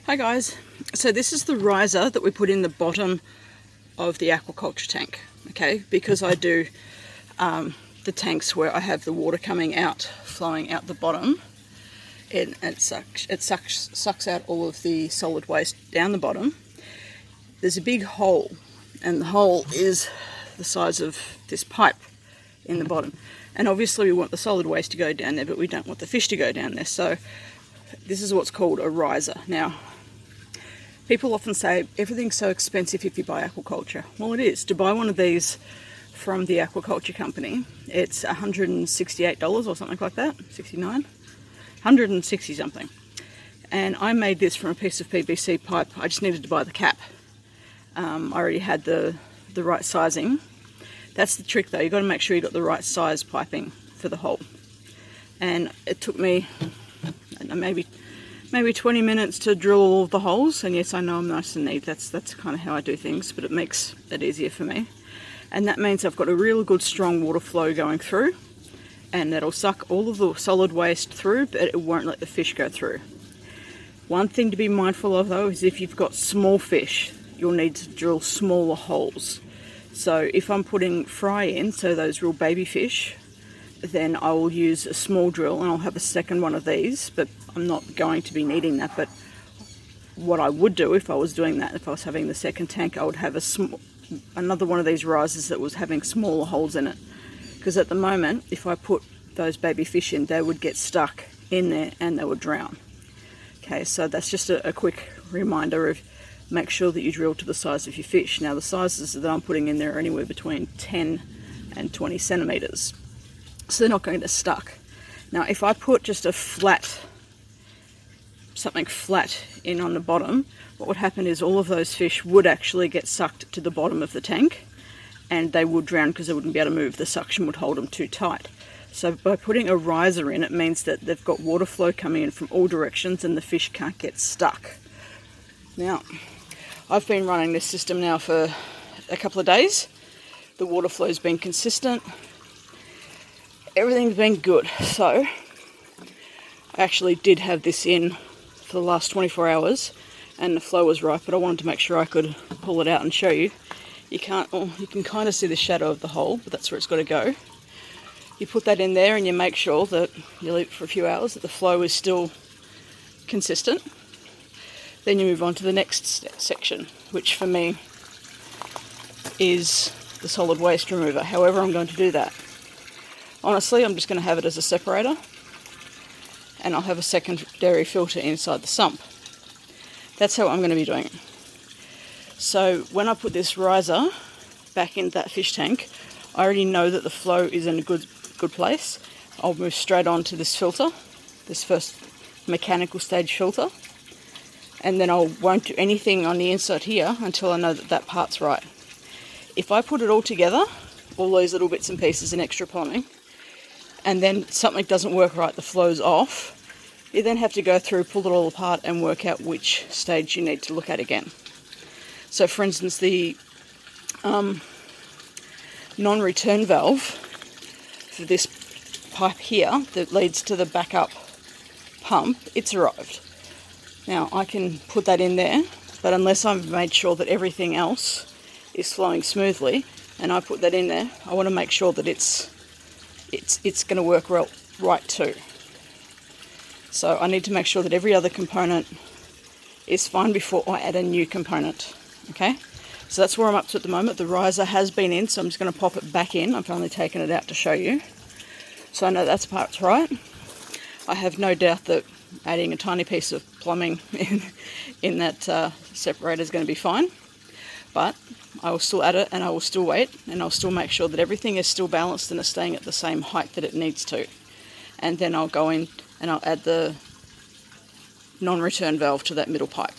Hi guys, so this is the riser that we put in the bottom of the aquaculture tank, okay, because I do the tanks where I have the water coming out, flowing out the bottom, and it sucks out all of the solid waste down the bottom. There's a big hole, and the hole is the size of this pipe in the bottom, and obviously we want the solid waste to go down there, but we don't want the fish to go down there, so this is what's called a riser. Now, people often say everything's so expensive if you buy aquaculture. Well, it is. To buy one of these from the aquaculture company, it's $168 or something like that, 69, 160 something. And I made this from a piece of PVC pipe. I just needed to buy the cap. I already had the right sizing. That's the trick though, you've got to make sure you've got the right size piping for the hole. And it took me, I don't know, maybe 20 minutes to drill all of the holes, and yes, I know I'm nice and neat, that's kind of how I do things, but it makes it easier for me. And that means I've got a real good strong water flow going through, and that'll suck all of the solid waste through, but it won't let the fish go through. One thing to be mindful of though is if you've got small fish, you'll need to drill smaller holes. So if I'm putting fry in, so those real baby fish, then I will use a small drill, and I'll have a second one of these, but I'm not going to be needing that. But what I would do if I was doing that, if I was having the second tank, I would have another one of these risers that was having smaller holes in it. Because at the moment, if I put those baby fish in, they would get stuck in there and they would drown. Okay, so that's just a quick reminder of make sure that you drill to the size of your fish. Now the sizes that I'm putting in there are anywhere between 10 and 20 centimeters. So they're not going to get stuck. Now if I put just something flat in on the bottom, what would happen is all of those fish would actually get sucked to the bottom of the tank, and they would drown because they wouldn't be able to move. The suction would hold them too tight. So by putting a riser in, it means that they've got water flow coming in from all directions and the fish can't get stuck. Now, I've been running this system now for a couple of days. The water flow's been consistent. Everything's been good. So I actually did have this in for the last 24 hours and the flow was right, but I wanted to make sure I could pull it out and show you. You can kind of see the shadow of the hole, but that's where it's got to go. You put that in there and you make sure that you leave it for a few hours, that the flow is still consistent. Then you move on to the next section, which for me is the solid waste remover. However, I'm going to do that. Honestly, I'm just going to have it as a separator, and I'll have a secondary filter inside the sump. That's how I'm going to be doing it. So when I put this riser back into that fish tank, I already know that the flow is in a good place. I'll move straight on to this filter, this first mechanical stage filter, and then I won't do anything on the inside here until I know that that part's right. If I put it all together, all those little bits and pieces and extra plumbing, and then something doesn't work right, the flow's off, you then have to go through, pull it all apart and work out which stage you need to look at again. So for instance, the non-return valve for this pipe here that leads to the backup pump, it's arrived. Now I can put that in there, but unless I've made sure that everything else is flowing smoothly and I put that in there, I want to make sure that it's going to work right too. So I need to make sure that every other component is fine before I add a new component. Okay, so that's where I'm up to at the moment. The riser has been in, so I'm just going to pop it back in. I've only taken it out to show you. So I know that's part's right. I have no doubt that adding a tiny piece of plumbing in that separator is going to be fine. But I will still add it, and I will still wait, and I'll still make sure that everything is still balanced and is staying at the same height that it needs to. And then I'll go in and I'll add the non-return valve to that middle pipe.